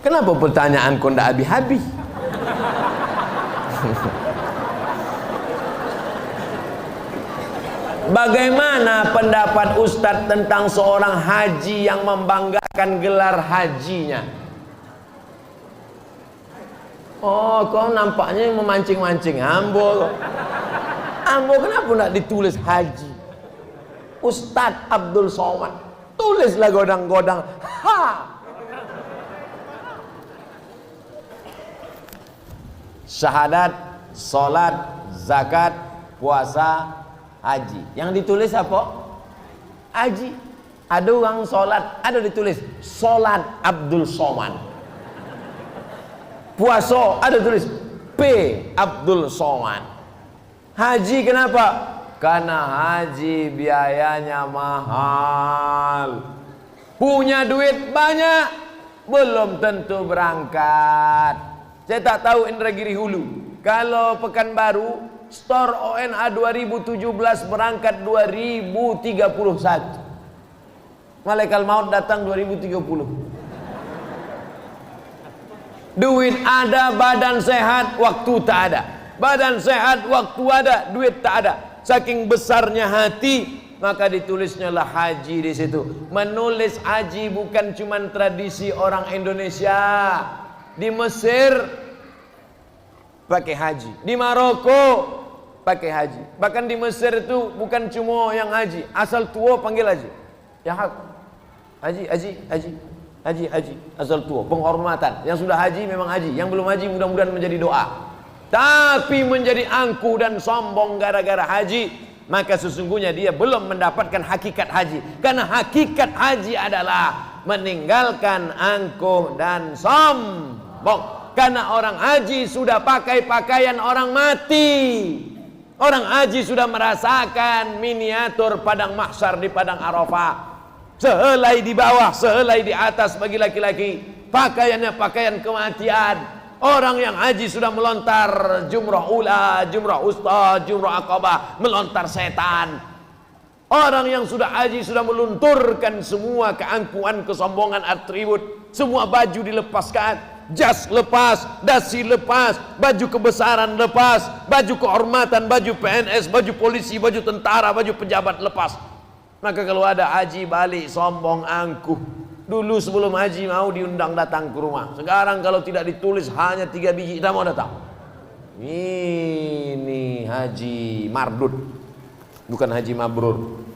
Kenapa pertanyaan kau ndak habis-habis? Bagaimana pendapat Ustadz tentang seorang haji yang membanggakan gelar hajinya? Oh, kau nampaknya memancing-mancing Ambo. Ambo kenapa nak ditulis haji? Ustadz Abdul Somad, tulislah godang-godang ha. Syahadat, salat, zakat, puasa, haji. Yang ditulis apa? Haji. Ada orang salat, ada ditulis salat Abdul Somad. Puasa ada tulis P Abdul Somad. Haji kenapa? Karena haji biayanya mahal. Punya duit banyak, belum tentu berangkat. Saya tak tahu Indragiri Hulu. Kalau Pekanbaru, store ONA 2017 berangkat 2031. Malaikat maut datang 2030. Duit ada, badan sehat, waktu tak ada. Badan sehat, waktu ada, duit tak ada. Saking besarnya hati, maka ditulisnya lah haji di situ. Menulis haji bukan cuma tradisi orang Indonesia. Di Mesir pakai haji, di Maroko pakai haji. Bahkan di Mesir itu bukan cuma yang haji, asal tua panggil haji. Ya hak, haji, haji, haji. Haji, haji, asal tua, penghormatan. Yang sudah haji memang haji, yang belum haji mudah-mudahan menjadi doa. Tapi menjadi angkuh dan sombong gara-gara haji, maka sesungguhnya dia belum mendapatkan hakikat haji. Karena hakikat haji adalah meninggalkan angkuh dan sombong. Karena orang haji sudah pakai pakaian orang mati. Orang haji sudah merasakan miniatur padang mahsyar di padang Arafah. Sehelai di bawah, sehelai di atas bagi laki-laki. Pakaiannya pakaian kematian. Orang yang haji sudah melontar jumrah ula, jumrah usta, jumrah aqabah, melontar setan. Orang yang sudah haji sudah melunturkan semua keangkuhan, kesombongan, atribut. Semua baju dilepaskan. Jas lepas, dasi lepas, baju kebesaran lepas, baju kehormatan, baju PNS, baju polisi, baju tentara, baju pejabat lepas. Maka kalau ada haji balik sombong angkuh. Dulu sebelum haji mau diundang datang ke rumah. Sekarang kalau tidak ditulis hanya 3 biji tidak mau datang. Ini haji mardud, bukan haji mabrur.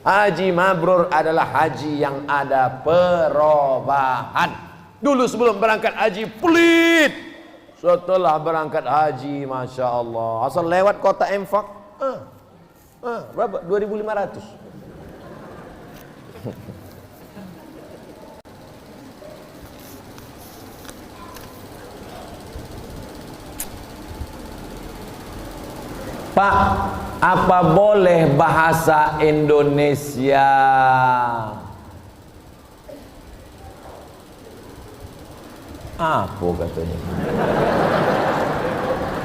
Haji mabrur adalah haji yang ada perubahan. Dulu sebelum berangkat haji pelit. Setelah berangkat haji, Masya Allah, asal lewat kota Enfak, berapa? 2.500. Pak, apa boleh bahasa Indonesia? Apa katanya?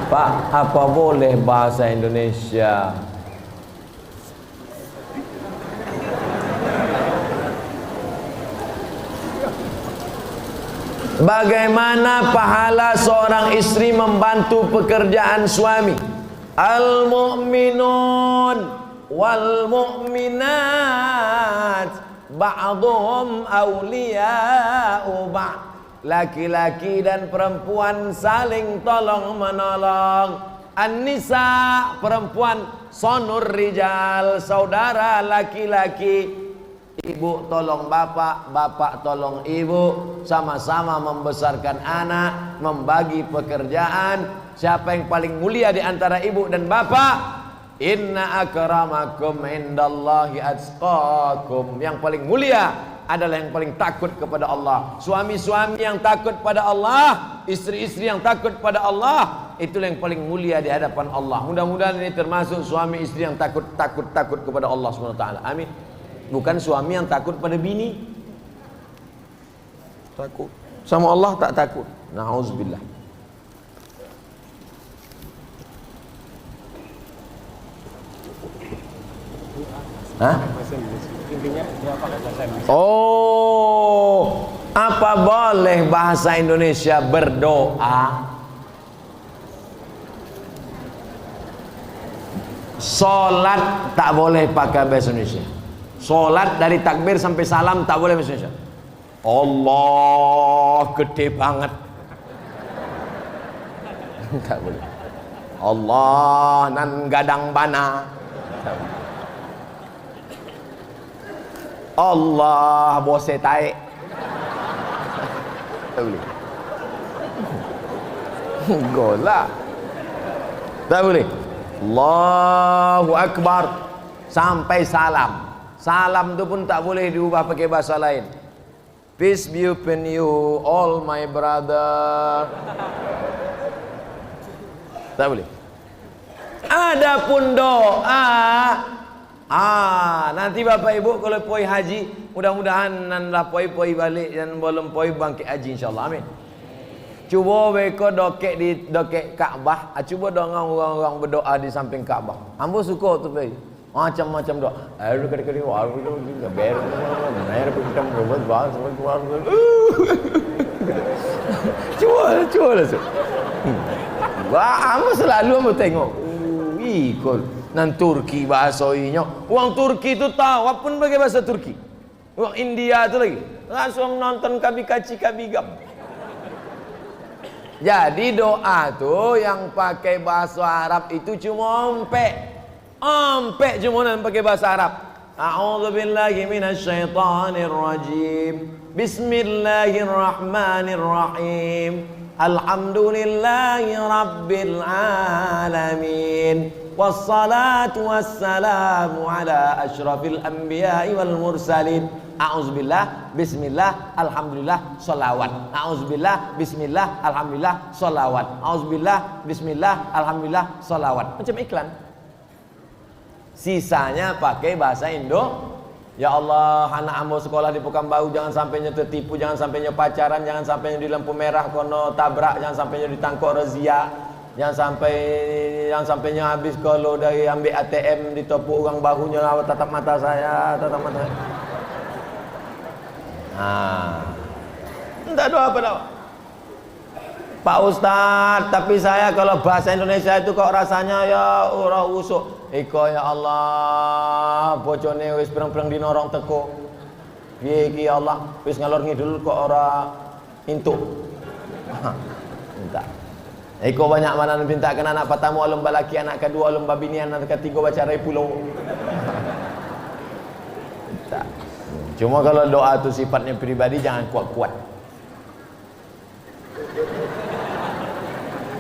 Pak, apa boleh bahasa Indonesia? Bagaimana pahala seorang istri membantu pekerjaan suami? Al-mu'minun wal mu'minat ba'duhum awliya'u ba'd. Laki-laki dan perempuan saling tolong menolong. An-nisa, perempuan, sonur rijal, saudara laki-laki. Ibu tolong bapak, bapak tolong ibu, sama-sama membesarkan anak, membagi pekerjaan. Siapa yang paling mulia di antara ibu dan bapak? Inna akramakum indallahi atqakum. Yang paling mulia adalah yang paling takut kepada Allah. Suami-suami yang takut pada Allah, istri-istri yang takut pada Allah, itulah yang paling mulia di hadapan Allah. Mudah-mudahan ini termasuk suami istri yang takut kepada Allah Subhanahu wa taala. Amin. Bukan suami yang takut pada bini. Takut sama Allah tak takut. Nauzubillah. Hah? Intinya dia pakai bahasa Indonesia. Oh, Apa boleh bahasa Indonesia berdoa? Solat tak boleh pakai bahasa Indonesia. Solat dari takbir sampai salam tak boleh bahasa Indonesia. Allah gede banget. Tak boleh. Allah nan gadang bana. Allah bose taek. Tak boleh. Golak. Tak boleh. Allahu Akbar sampai salam. Salam tu pun tak boleh diubah pakai bahasa lain. Peace be upon you, all my brother. Tak boleh. Adapun doa, nanti Bapak Ibu kalau poi haji, mudah-mudahan nanlah poi balik dan belum poi bangkit haji insyaallah. Amin. Cuba mereka dokek Kaabah, cuba dengan orang-orang berdoa di samping Kaabah. Hamba suka tu pergi. Macam-macam doa. Air kadang-kadang Cuba lah. Wah, hamba selalu hamba tengok. Ikut nan Turki bahasa inya. Orang Turki tu tahu apa pun pakai bahasa Turki. Orang India tu lagi. Langsung nonton Kabikaci Kabigam. Jadi doa tu yang pakai bahasa Arab itu cuma ompek cuma yang pakai bahasa Arab. A'udzubillahi minasyaitonir rajim. Bismillahirrahmanirrahim. Alhamdulillahi rabbil alamin. Wassalatu wassalamu ala asyrafil anbiya'i wal mursalin. A'udzubillah, bismillah, alhamdulillah, sholawat. A'udzubillah, bismillah, alhamdulillah, sholawat. A'udzubillah, bismillah, alhamdulillah, sholawat. Macam iklan. Sisanya pakai bahasa Indo. Ya Allah, anak hamba sekolah di Pekanbaru jangan sampainya tertipu, jangan sampainya pacaran, jangan sampainya di lampu merah kono tabrak, jangan sampainya ditangkap razia, jangan sampainya habis kalau dari ambil ATM ditepuk orang bahunya, tatap mata saya, tatap mata saya. Entah doa apa doa. Pak Ustaz, tapi saya kalau bahasa Indonesia itu kok rasanya ya urah usuk. Iko ya Allah, bojone wis perang-perang dinorong teko. Piye iki ya Allah, wis ngalor ngidul kok ora intuk. Entah. Iko banyak mana minta kan anak pertama lomba laki, anak kedua lomba bini, anak ketiga baca rai pulau. Entah. Cuma kalau doa itu sifatnya pribadi jangan kuat-kuat.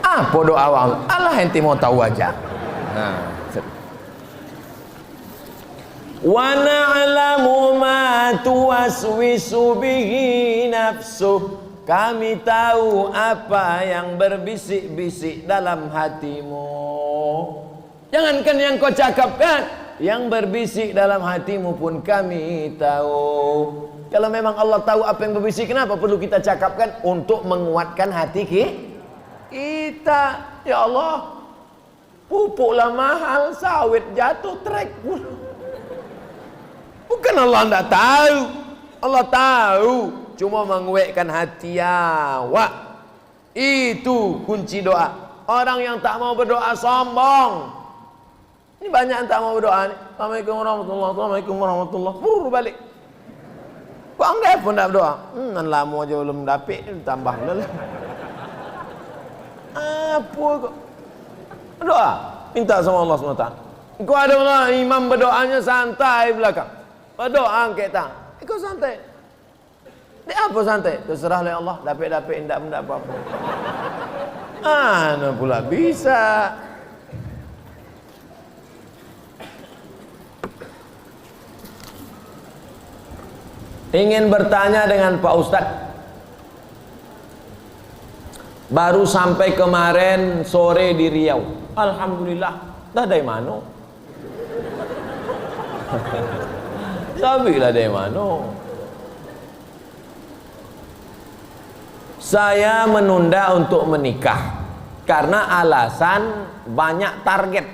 Apa doa awal? Allah ente mau tahu aja. Wa na'lamu ma tuwaswisu bihi nafsuh. Kami tahu apa yang berbisik-bisik dalam hatimu. Jangankan yang kau cakapkan, yang berbisik dalam hatimu pun kami tahu. Kalau memang Allah tahu apa yang berbisik, kenapa perlu kita cakapkan? Untuk menguatkan hati kita. Ya Allah, pupuklah mahal, sawit jatuh trek pun. Bukan Allah tidak tahu, Allah tahu. Cuma menguatkan hati awak. Itu kunci doa. Orang yang tak mau berdoa sombong. Ini banyak yang tak mau berdoa ni. Assalamualaikum warahmatullahi wabarakatuh. Assalamualaikum warahmatullahi wabarakatuh. Balik. Kau anggap pun tak berdoa. Lama aja belum dapik, tambah lah. Apa kau? Berdoa. Minta sama Allah SWT. Kau ada Allah, imam berdoanya santai belakang. Berdoa angkat tangan. Kau santai. Dia apa santai? Terserah oleh Allah. Dapik-dapik, tidak apa-apa. Mana pula bisa. Ingin bertanya dengan Pak Ustadz. Baru sampai kemarin sore di Riau. Alhamdulillah. Dah dari mana? Sabilah dari mana? Saya menunda untuk menikah karena alasan banyak target.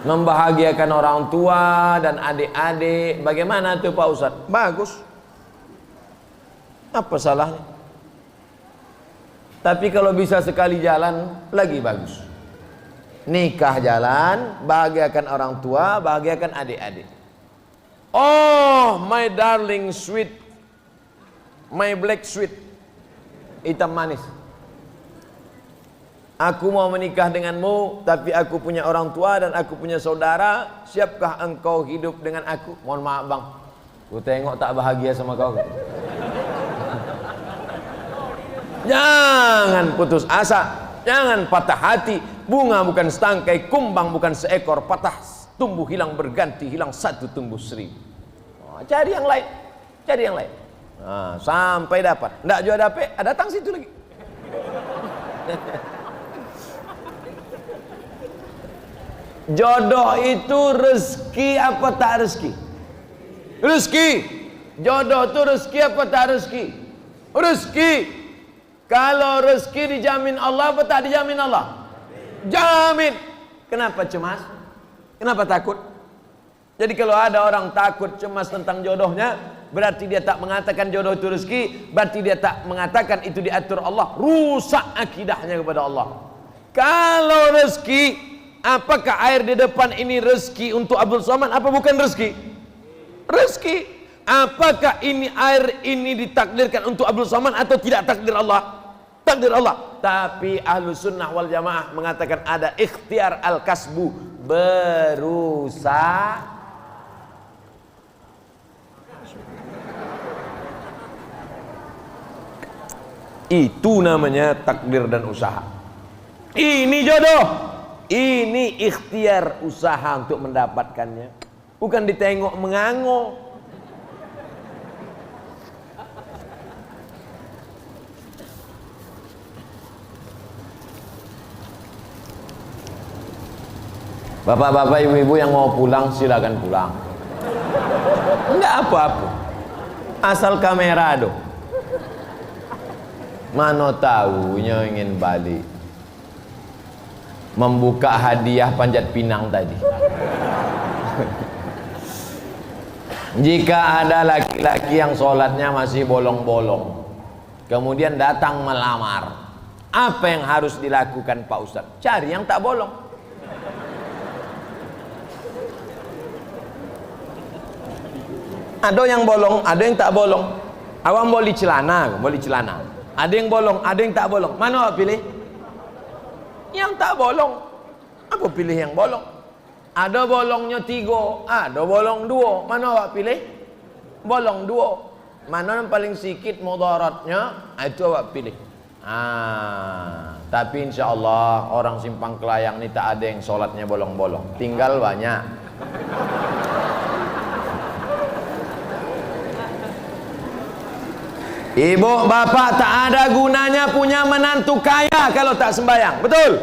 membahagiakan orang tua dan adik-adik. Bagaimana tuh Pak Ustadz? Bagus. Apa salahnya? Tapi kalau bisa sekali jalan, lagi bagus. Nikah jalan, bahagiakan orang tua, bahagiakan adik-adik. Oh, my darling sweet, my black sweet, hitam manis. Aku mau menikah denganmu, tapi aku punya orang tua dan aku punya saudara. Siapkah engkau hidup dengan aku? Mohon maaf bang, ku tengok tak bahagia sama kau. Jangan putus asa, jangan patah hati. Bunga bukan setangkai, kumbang bukan seekor. Patah tumbuh hilang berganti, hilang satu tumbuh seribu. Cari yang lain, cari yang lain. Nah, sampai dapat. Nggak juga dapat, datang situ lagi. Jodoh itu rezeki apa tak rezeki? Rezeki. Jodoh itu rezeki apa tak rezeki? Rezeki. Kalau rezeki dijamin Allah apa tak dijamin Allah? Jamin. Kenapa cemas? Kenapa takut? Jadi kalau ada orang takut cemas tentang jodohnya, berarti dia tak mengatakan jodoh itu rezeki, berarti dia tak mengatakan itu diatur Allah. Rusak akidahnya kepada Allah. Kalau rezeki, apakah air di depan ini rezeki untuk Abdul Somad? Apa bukan rezeki? Rezeki. Apakah ini air ini ditakdirkan untuk Abdul Somad atau tidak takdir Allah? Takdir Allah. Tapi ahlu sunnah wal jamaah mengatakan ada ikhtiar al-kasbu, berusaha. Itu namanya takdir dan usaha. Ini jodoh, ini ikhtiar usaha untuk mendapatkannya, bukan ditengok mengango. Bapak-bapak, ibu-ibu yang mau pulang silakan pulang. Enggak apa-apa, asal kamera dong. Mana tahunya ingin balik membuka hadiah Panjat Pinang tadi. Jika ada laki-laki yang sholatnya masih bolong-bolong, kemudian datang melamar, apa yang harus dilakukan Pak Ustadz? Cari yang tak bolong. Ada yang bolong, ada yang tak bolong. Awam boleh celana, boleh celana. Ada yang bolong, ada yang tak bolong. Mana awak pilih? Yang tak bolong. Apa pilih yang bolong? Ada bolongnya 3, ada bolong 2. Mana awak pilih? Bolong 2. Mana yang paling sikit mudaratnya? Itu awak pilih. Tapi insya Allah orang Simpang Kelayang ini tak ada yang sholatnya bolong-bolong. Tinggal banyak. Ibu bapak tak ada gunanya punya menantu kaya kalau tak sembahyang. Betul?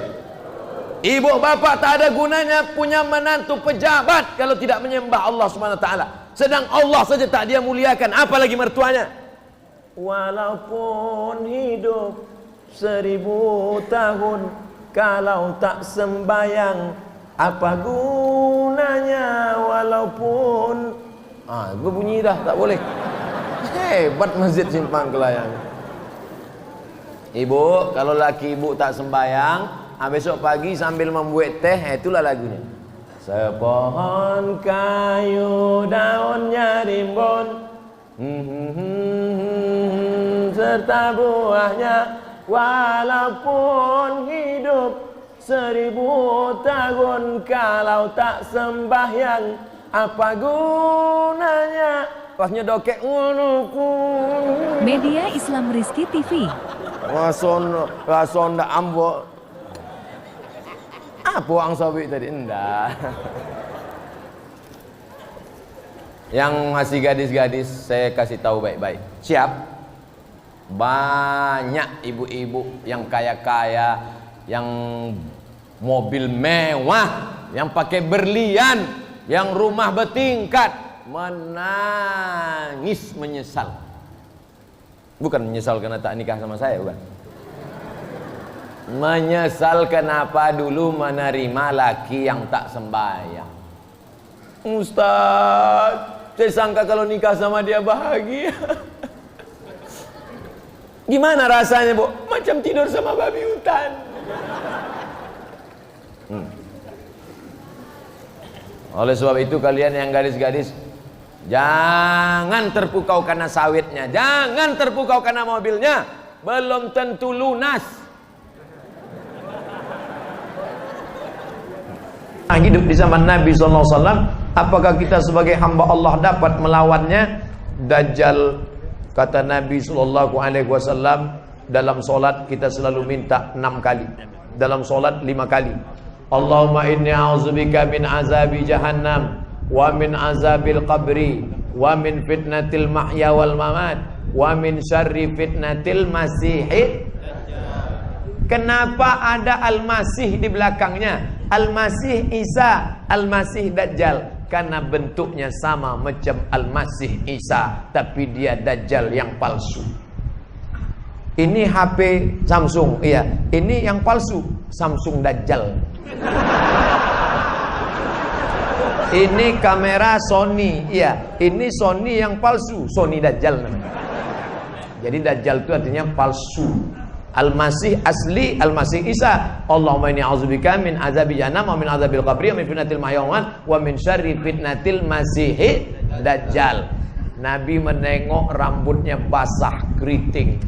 Ibu bapak tak ada gunanya punya menantu pejabat kalau tidak menyembah Allah Subhanahu wa taala. Sedang Allah saja tak dia muliakan, apalagi mertuanya. Walaupun hidup 1000 tahun, kalau tak sembahyang apa gunanya? Walaupun gue bunyi dah, tak boleh. Hebat masjid Simpang Kelayang. Ibu, kalau laki ibu tak sembahyang, besok pagi sambil membuat teh, itulah lagunya. Sepohon kayu daunnya rimbun, serta buahnya, walaupun hidup 1000 tahun, kalau tak sembahyang apa gunanya? Pasnya dokek Media Islam Rizky TV. Rason ndak ambo. Apa ang sawi tadi? Enggak. Yang masih gadis-gadis saya kasih tahu baik-baik. Siap? Banyak ibu-ibu yang kaya-kaya, yang mobil mewah, yang pakai berlian, yang rumah bertingkat, menangis menyesal. Bukan menyesal karena tak nikah sama saya, bukan. Menyesal kenapa dulu menerima laki yang tak sembahyang. Ustaz, saya sangka kalau nikah sama dia bahagia. Gimana rasanya, Bu? Macam tidur sama babi hutan. Oleh sebab itu kalian yang gadis-gadis, jangan terpukau karena sawitnya, jangan terpukau karena mobilnya, belum tentu lunas. Hidup di zaman Nabi SAW, apakah kita sebagai hamba Allah dapat melawannya? Dajjal, kata Nabi SAW, dalam solat kita selalu minta 6 kali, dalam solat 5 kali. Allahumma inni a'udzubika min azabi jahannam, wa min azabil qabri, wa min fitnatil mahya wal mamat, wa min syarri fitnatil masihid. Kenapa ada Al-Masih di belakangnya? Al-Masih Isa, Al-Masih Dajjal. Karena bentuknya sama macam Al-Masih Isa, tapi dia Dajjal yang palsu. Ini HP Samsung, iya. Ini yang palsu, Samsung Dajjal. Ini kamera Sony, iya. Ini Sony yang palsu, Sony Dajjal namanya. Jadi Dajjal itu artinya palsu. Al-Masih asli, Al-Masih Isa. Allahumma inni a'udzubika min azabi jahannam wa min azabil qabri wa min fitnatil mahya wa min syarri fitnatil masih Dajjal. Nabi menengok rambutnya basah, keriting,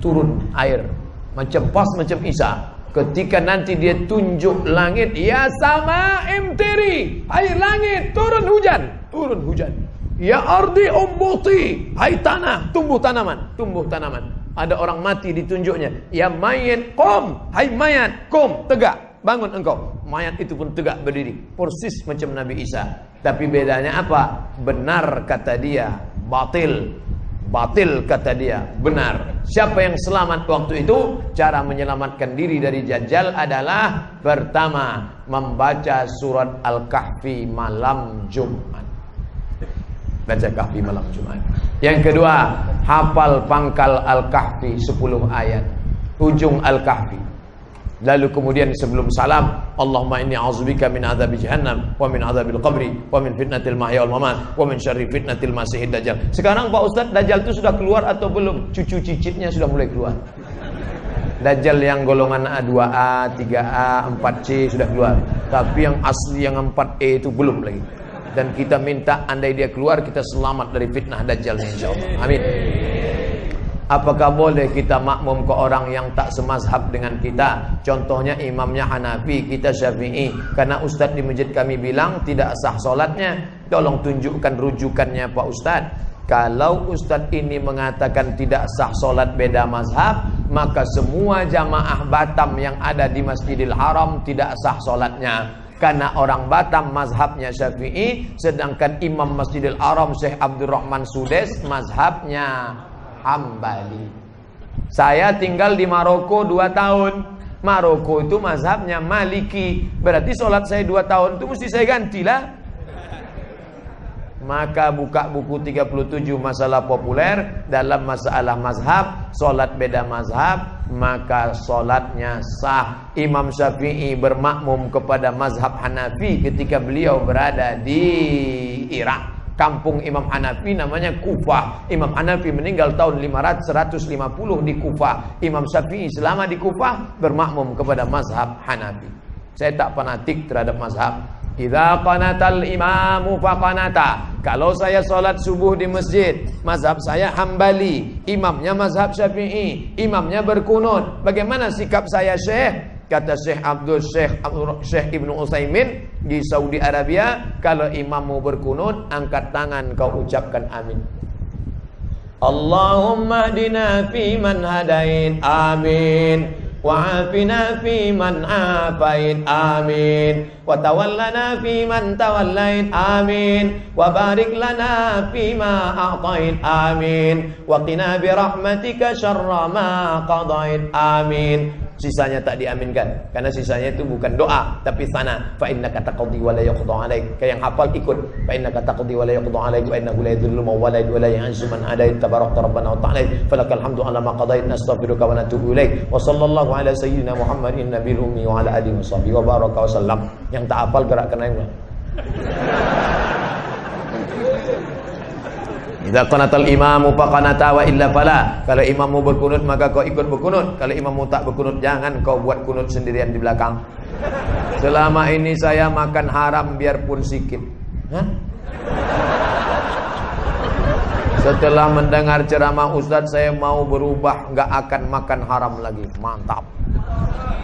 turun air, macam pas macam Isa. Ketika nanti dia tunjuk langit, ya sama imtiri, hai langit turun hujan, turun hujan. Ya ardi umbuti, hai tanah tumbuh tanaman, tumbuh tanaman. Ada orang mati ditunjuknya, ya mayat qum, hai mayat qum, tegak, bangun engkau. Mayat itu pun tegak berdiri, persis macam Nabi Isa. Tapi bedanya apa? Benar kata dia, batil. Batil kata dia, benar. Siapa yang selamat waktu itu? Cara menyelamatkan diri dari Dajjal adalah pertama, membaca surat Al-Kahfi malam Jumat. Baca Kahfi malam Jumat. Yang kedua, hafal pangkal Al-Kahfi 10 ayat, ujung Al-Kahfi. Lalu kemudian sebelum salam, Allahumma inni a'udzubika min adzabi jahannam wa min adzabil qabri wa min fitnatil mahya wal mamat wa min syarri fitnatil masihid dajjal. Sekarang Pak Ustaz, Dajjal itu sudah keluar atau belum? Cucu cicitnya sudah mulai keluar. Dajjal yang golongan A2A, 3A, 4C sudah keluar. Tapi yang asli yang 4E itu belum lagi. Dan kita minta andai dia keluar, kita selamat dari fitnah Dajjal insyaallah. Amin. Apakah boleh kita makmum ke orang yang tak semazhab dengan kita? Contohnya imamnya Hanafi, kita Syafi'i. Karena Ustadz di masjid kami bilang tidak sah solatnya. Tolong tunjukkan rujukannya Pak Ustadz. Kalau Ustadz ini mengatakan tidak sah solat beda mazhab, maka semua jamaah Batam yang ada di Masjidil Haram tidak sah solatnya. Karena orang Batam mazhabnya Syafi'i, sedangkan imam Masjidil Haram Syekh Abdurrahman Sudes mazhabnya Hambali. Saya tinggal di Maroko 2 tahun. Maroko itu mazhabnya Maliki. Berarti sholat saya 2 tahun itu mesti saya gantilah. Maka buka buku 37 masalah populer dalam masalah mazhab, sholat beda mazhab, maka sholatnya sah. Imam Syafi'i bermakmum kepada mazhab Hanafi ketika beliau berada di Irak. Kampung Imam Hanafi namanya Kufah. Imam Hanafi meninggal tahun 150 di Kufah. Imam Syafi'i selama di Kufah bermakmum kepada mazhab Hanafi. Saya tak fanatik terhadap mazhab. Idza qanatal imamu faqanata. Kalau saya sholat subuh di masjid, mazhab saya Hambali, imamnya mazhab Syafi'i, imamnya berkunut. Bagaimana sikap saya, Syekh? Kata Syekh Ibnu Utsaimin di Saudi Arabia, kalau imammu berkunut, angkat tangan kau ucapkan amin. Allahumma hdina fi man hadain, amin. Wa'afina fi man afait, amin. Wa tawallana fi man tawallait, amin. Wa barik lana fi ma a'tait, amin. Wa qina bi rahmatika syarra ma qadait, amin. sisanya tak diaminkan. Karena sisanya itu bukan doa, tapi sana. Fa innaka taqdi wa la yuqda 'alaik. Kayak yang hafal ikut. Fa innaka taqdi wa la yuqda 'alaik wa innahu la yadhillu man walait wa la yu'izzu man adait. Tabarakta rabbana wa ta'ala. Falakal hamdu 'ala ma qadait. Nastaghfiruka wa natubu ilaik. Wa sallallahu ala sayyidina Muhammadin nabiyil ummi wa ala alihi washabihi wa baraka wa sallam. Yang tak hafal gerakkan aja. Idza qanatal imamu faqanata wa illa fala. Kalau imammu berkunut maka kau ikut berkunut. Kalau imammu tak berkunut, jangan kau buat kunut sendirian di belakang. Selama ini saya makan haram biarpun sikit. Hah? Setelah mendengar ceramah Ustadz, saya mau berubah, nggak akan makan haram lagi. Mantap.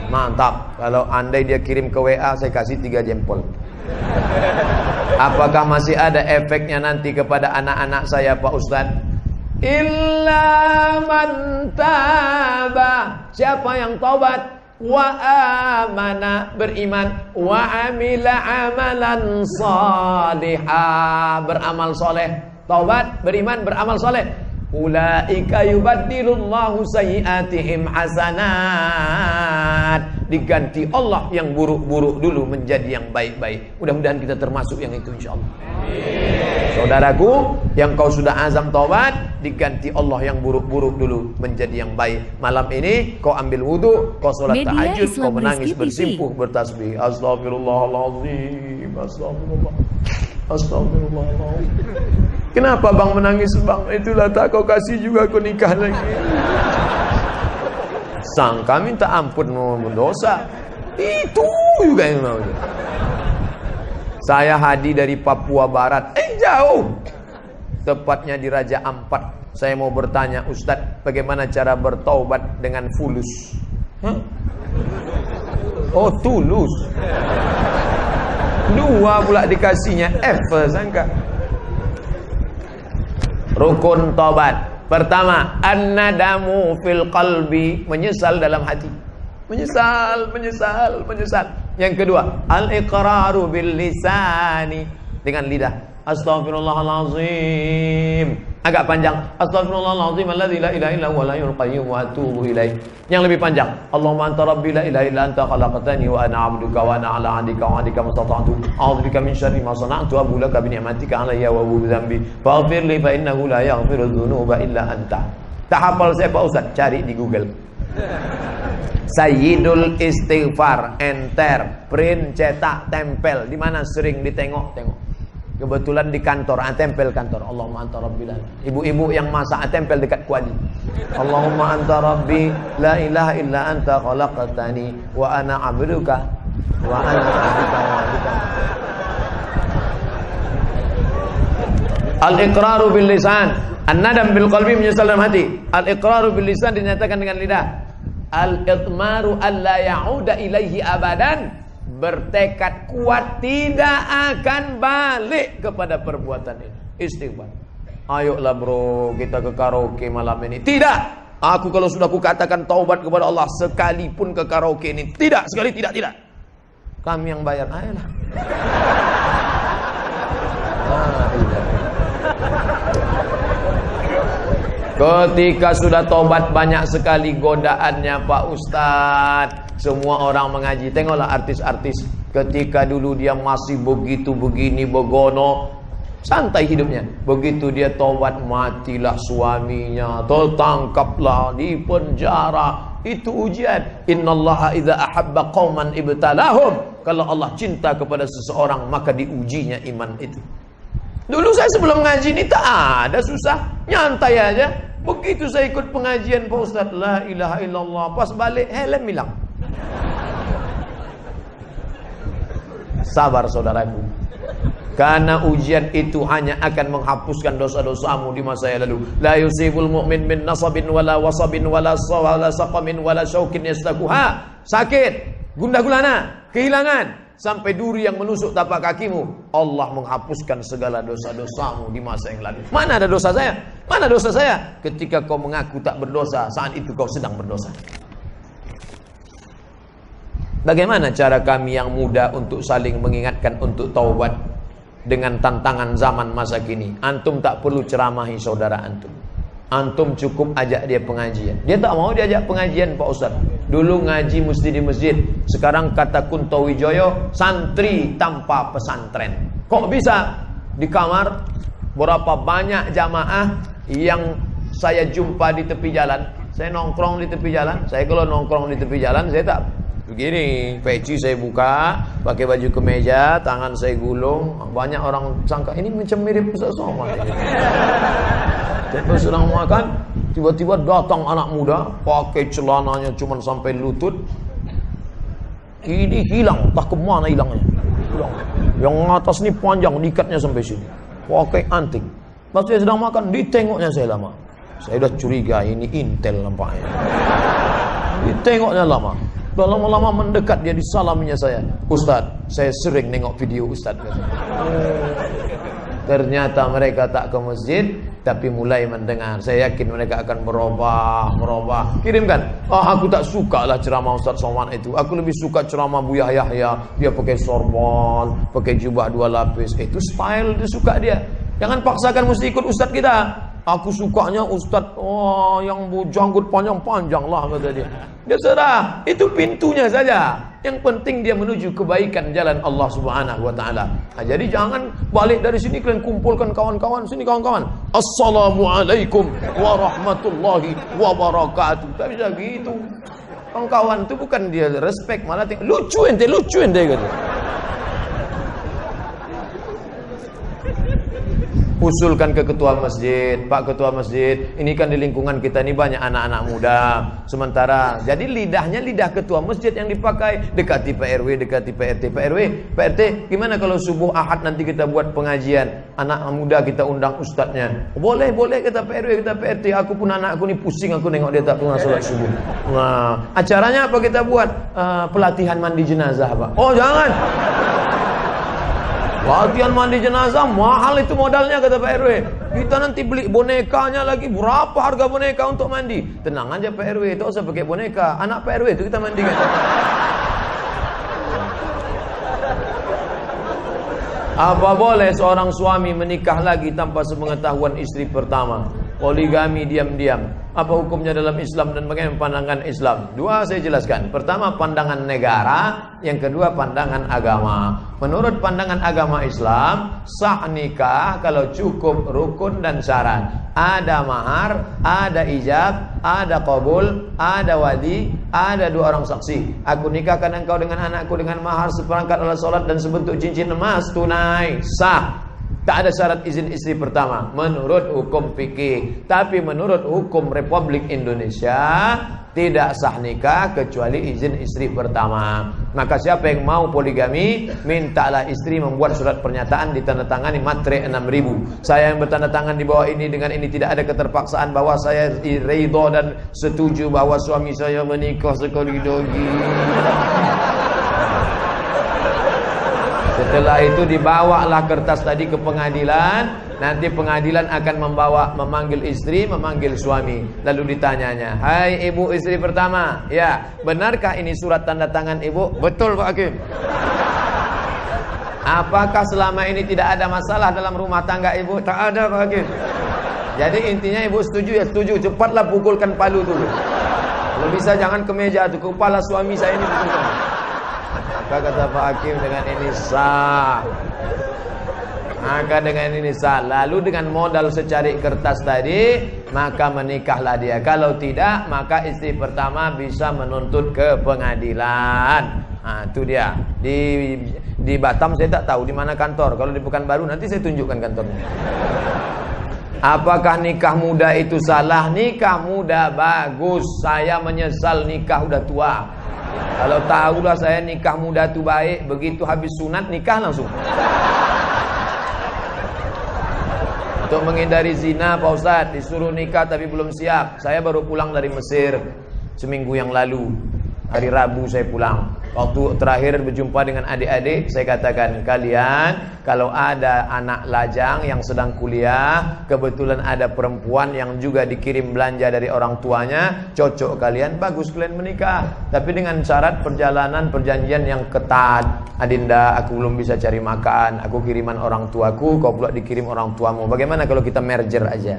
Mantap. Kalau andai dia kirim ke WA, saya kasih 3 jempol. Apakah masih ada efeknya nanti kepada anak-anak saya, Pak Ustadz? Illa man taba. Siapa yang taubat? Wa amana, beriman. Wa amila amalan salihah, beramal soleh. Taubat, beriman, beramal soleh. Ulaika yubaddilullahu sayyiatihim hasanat. Diganti Allah yang buruk-buruk dulu menjadi yang baik-baik. Mudah-mudahan kita termasuk yang itu insyaallah. Saudaraku, yang kau sudah azam taubat, diganti Allah yang buruk-buruk dulu menjadi yang baik. Malam ini kau ambil wudu, kau sholat tahajud, kau menangis bersimpuh bertasbih. Astagfirullahaladzim, astagfirullah, astagfirullahaladzim. Kenapa bang menangis bang? Itulah tak kau kasih juga aku nikah lagi. Sangka minta ampun mau mendosa. Itu juga yang mau. Saya Hadi dari Papua Barat. Jauh. Tepatnya di Raja Ampat. Saya mau bertanya Ustadz, bagaimana cara bertaubat dengan fulus? Hah? Oh tulus. 2 pula dikasihnya F sangka. Rukun taubat. Pertama, an-nadamu fil qalbi, menyesal dalam hati. Menyesal. Yang kedua, al-iqraru bil lisani, dengan lidah. Astaghfirullahalazim. Agak panjang. Astaghfirullahalazim alladzi la ilaha illa huwal hayyul qayyum wa atubu ilaih. Yang lebih panjang. Allahumma anta rabbi la ilaha illa anta khalaqtani wa ana 'abduka wa ana 'ala 'ahdika wa 'adika mastata'tu. A'udzubika min syarri ma sana'tu wa abu laka bi ni'matika 'alayya wa bi dzambi. Faghfir li fa innahu la yaghfiru dzunuba illa anta. Tak hafal saya Pak Ustaz, cari di Google. Sayyidul Istighfar, enter, print, cetak, tempel. Di mana sering ditengok-tengok. Kebetulan di kantor, tempel kantor. Allahumma anta rabbi la. Ibu-ibu yang masak tempel dekat kuali. Allahumma anta rabbi la ilaha illa anta khalaqtani wa ana 'abduka wa ana 'abduka wa 'abduka. Al-iqraru bil lisan, an-nadam bil qalbi, menyesal dalam hati. Al-iqraru bil lisan dinyatakan dengan lidah. Al-itmaru alla ya'uda ilaihi abadan, bertekad kuat tidak akan balik kepada perbuatan ini. Istighfar. Ayolah bro, kita ke karaoke malam ini. Tidak. Aku kalau sudah kukatakan taubat kepada Allah, sekalipun ke karaoke ini, tidak, sekali tidak. Kami yang bayar. Ayolah. Ketika sudah tobat, banyak sekali godaannya Pak Ustadz. Semua orang mengaji. Tengoklah artis-artis. Ketika dulu dia masih begitu begini begono, santai hidupnya. Begitu dia tobat, matilah suaminya, tertangkaplah, di penjara. Itu ujian. Innallaha idza ahabba qauman ibtalahum. Kalau Allah cinta kepada seseorang, maka diujinya iman itu. Dulu saya sebelum ngaji ini tak ada susah, nyantai aja. Begitu saya ikut pengajian Pak Ustadz, la ilaha illallah, pas balik helm hilang. Sabar saudaraku, karena ujian itu hanya akan menghapuskan dosa-dosamu di masa yang lalu. La yusibul mu'min min nasabin wala wasabin wala saqamin wala syaukin yastakuha. Sakit, gundah gulana, kehilangan, sampai duri yang menusuk tapak kakimu. Allah menghapuskan segala dosa-dosamu di masa yang lalu. Mana ada dosa saya? Mana dosa saya? Ketika kau mengaku tak berdosa, saat itu kau sedang berdosa. Bagaimana cara kami yang muda untuk saling mengingatkan untuk taubat dengan tantangan zaman masa kini? Antum tak perlu ceramahi saudara antum. Antum cukup ajak dia pengajian. Dia tak mau diajak pengajian Pak Ustaz. Dulu ngaji mesti di masjid. Sekarang kata Kunto Wijoyo, santri tanpa pesantren. Kok bisa? Di kamar, berapa banyak jamaah yang saya jumpa di tepi jalan. Saya nongkrong di tepi jalan. Saya kalau nongkrong di tepi jalan, saya tak begini, peci saya buka, pakai baju kemeja, tangan saya gulung. Banyak orang sangka ini macam mirip Ustaz Somad. Kita sedang makan, tiba-tiba datang anak muda, pakai celananya cuma sampai lutut. Ini hilang, tak kemana hilangnya. Hilang. Yang atas ni panjang, ikatnya sampai sini. Pakai anting. Pas saya sedang makan, ditengoknya saya lama. Saya dah curiga ini intel nampaknya. Ditengoknya lama. Udah lama-lama mendekat, dia disalaminya saya. Ustaz, saya sering nengok video Ustaz. Ternyata mereka tak ke masjid, tapi mulai mendengar. Saya yakin mereka akan merubah. Kirimkan. Aku tak suka lah ceramah Ustaz Somad itu. Aku lebih suka ceramah Buya Yahya. Dia pakai sorban, pakai jubah 2 lapis. Itu style, dia suka dia. Jangan paksakan mesti ikut Ustaz kita. Aku sukanya Ustaz yang janggut panjang-panjang lah, kata dia. Dia serah, itu pintunya saja. Yang penting dia menuju kebaikan jalan Allah Subhanahu wa taala. Nah, jadi jangan balik dari sini kalian kumpulkan kawan-kawan. Sini kawan-kawan. Assalamualaikum warahmatullahi wabarakatuh. Tak bisa gitu. Kawan-kawan itu bukan dia respect, malah lucu ente gitu. Usulkan ke ketua masjid, Pak Ketua Masjid, ini kan di lingkungan kita ini banyak anak-anak muda. Sementara, jadi lidahnya lidah ketua masjid yang dipakai. Dekati Pak RW, dekati Pak RT. Pak RW, Pak RT, gimana kalau subuh Ahad nanti kita buat pengajian? Anak muda kita undang ustadznya. Boleh kata Pak RW, kata Pak RT. Aku pun anakku ni pusing, aku nengok dia tak pernah sholat subuh. Nah, acaranya apa kita buat? Pelatihan mandi jenazah, Pak. Oh, jangan. Latihan mandi jenazah mahal itu modalnya, kata Pak RW. Kita nanti beli bonekanya lagi. Berapa harga boneka untuk mandi? Tenang aja Pak RW, itu usah pakai boneka. Anak Pak RW itu kita mandikan. Apa boleh seorang suami menikah lagi tanpa sepengetahuan istri pertama? Poligami diam-diam. Apa hukumnya dalam Islam dan bagaimana pandangan Islam? 2 saya jelaskan. Pertama pandangan negara, yang kedua pandangan agama. Menurut pandangan agama Islam, sah nikah kalau cukup rukun dan syarat. Ada mahar, ada ijab, ada qabul, ada wali, ada 2 orang saksi. Aku nikahkan engkau dengan anakku dengan mahar seperangkat alat salat dan sebentuk cincin emas tunai. Sah. Tak ada syarat izin istri pertama menurut hukum fikih. Tapi menurut hukum Republik Indonesia tidak sah nikah kecuali izin istri pertama. Maka siapa yang mau poligami, mintalah istri membuat surat pernyataan ditandatangani matre 6.000. Saya yang bertanda tangan di bawah ini, dengan ini tidak ada keterpaksaan bahwa saya ridho dan setuju bahwa suami saya menikah sekali lagi. Setelah itu dibawalah kertas tadi ke pengadilan. Nanti pengadilan akan memanggil istri, memanggil suami. Lalu ditanyanya, hai ibu istri pertama, ya benarkah ini surat tanda tangan ibu? Betul Pak Hakim. Apakah selama ini tidak ada masalah dalam rumah tangga ibu? Tak ada Pak Hakim. Jadi intinya ibu setuju ya setuju. Cepatlah pukulkan palu dulu. Kalau bisa jangan ke meja tuh, kepala suami saya ini pukulkan. Maka kata Pak Hakim dengan ini sah. Maka dengan ini sah. Lalu dengan modal secari kertas tadi, maka menikahlah dia. Kalau tidak, maka istri pertama bisa menuntut ke pengadilan. Nah, itu dia. Di Batam saya tak tahu di mana kantor. Kalau di Pekanbaru nanti saya tunjukkan kantornya. Apakah nikah muda itu salah? Nikah muda bagus. Saya menyesal nikah udah tua. Kalau tahulah saya nikah muda itu baik, begitu habis sunat nikah langsung. Untuk menghindari zina Pak Ustadz, disuruh nikah tapi belum siap. Saya baru pulang dari Mesir seminggu yang lalu. Hari Rabu saya pulang. Waktu terakhir berjumpa dengan adik-adik, saya katakan, kalian kalau ada anak lajang yang sedang kuliah, kebetulan ada perempuan yang juga dikirim belanja dari orang tuanya, cocok kalian, bagus kalian menikah. Tapi dengan syarat perjanjian yang ketat. Adinda, aku belum bisa cari makan, aku kiriman orang tuaku, kau pula dikirim orang tuamu. Bagaimana kalau kita merger aja?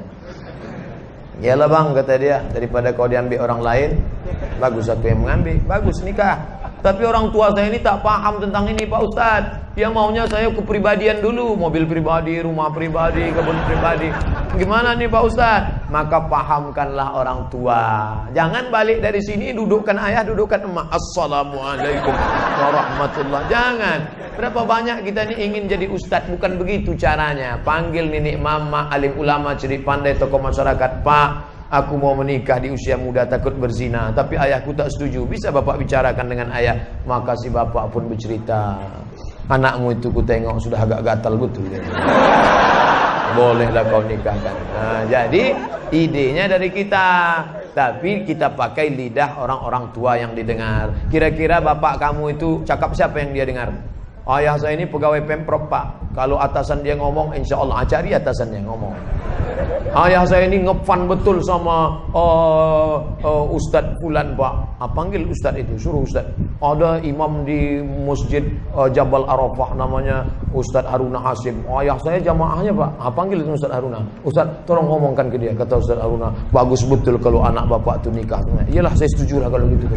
Iyalah bang, kata dia, daripada kau diambil orang lain, bagus aku yang mengambil, bagus nikah. Tapi orang tua saya ini tak paham tentang ini Pak Ustadz. Dia maunya saya kepribadian dulu, mobil pribadi, rumah pribadi, kebun pribadi. Gimana nih Pak Ustadz? Maka pahamkanlah orang tua. Jangan balik dari sini dudukkan ayah, dudukkan emak. Assalamualaikum warahmatullah. Jangan. Berapa banyak kita ini ingin jadi ustadz, bukan begitu caranya. Panggil nenek mama, alim ulama, cerdik pandai, tokoh masyarakat. Pak, aku mau menikah di usia muda, takut berzina, tapi ayahku tak setuju. Bisa bapak bicarakan dengan ayah? Maka si bapak pun bercerita, anakmu itu ku tengok sudah agak gatal betul. Bolehlah kau nikahkan. Nah, jadi idenya dari kita, tapi kita pakai lidah orang-orang tua yang didengar. Kira-kira bapak kamu itu cakap siapa yang dia dengar? Ayah saya ini pegawai Pemprov Pak. Kalau atasan dia ngomong, insya Allah cari atasan yang ngomong. Ayah saya ini ngefan betul sama Ustadz Fulan Pak. Panggil Ustadz itu, suruh Ustadz. Ada imam di masjid Jabal Arafah namanya Ustadz Haruna Hasim. Ayah saya jamaahnya Pak. Panggil itu Ustadz Haruna. Ustadz tolong ngomongkan ke dia. Kata Ustadz Haruna, bagus betul kalau anak bapak itu nikah. Iyalah saya setuju lah kalau gitu.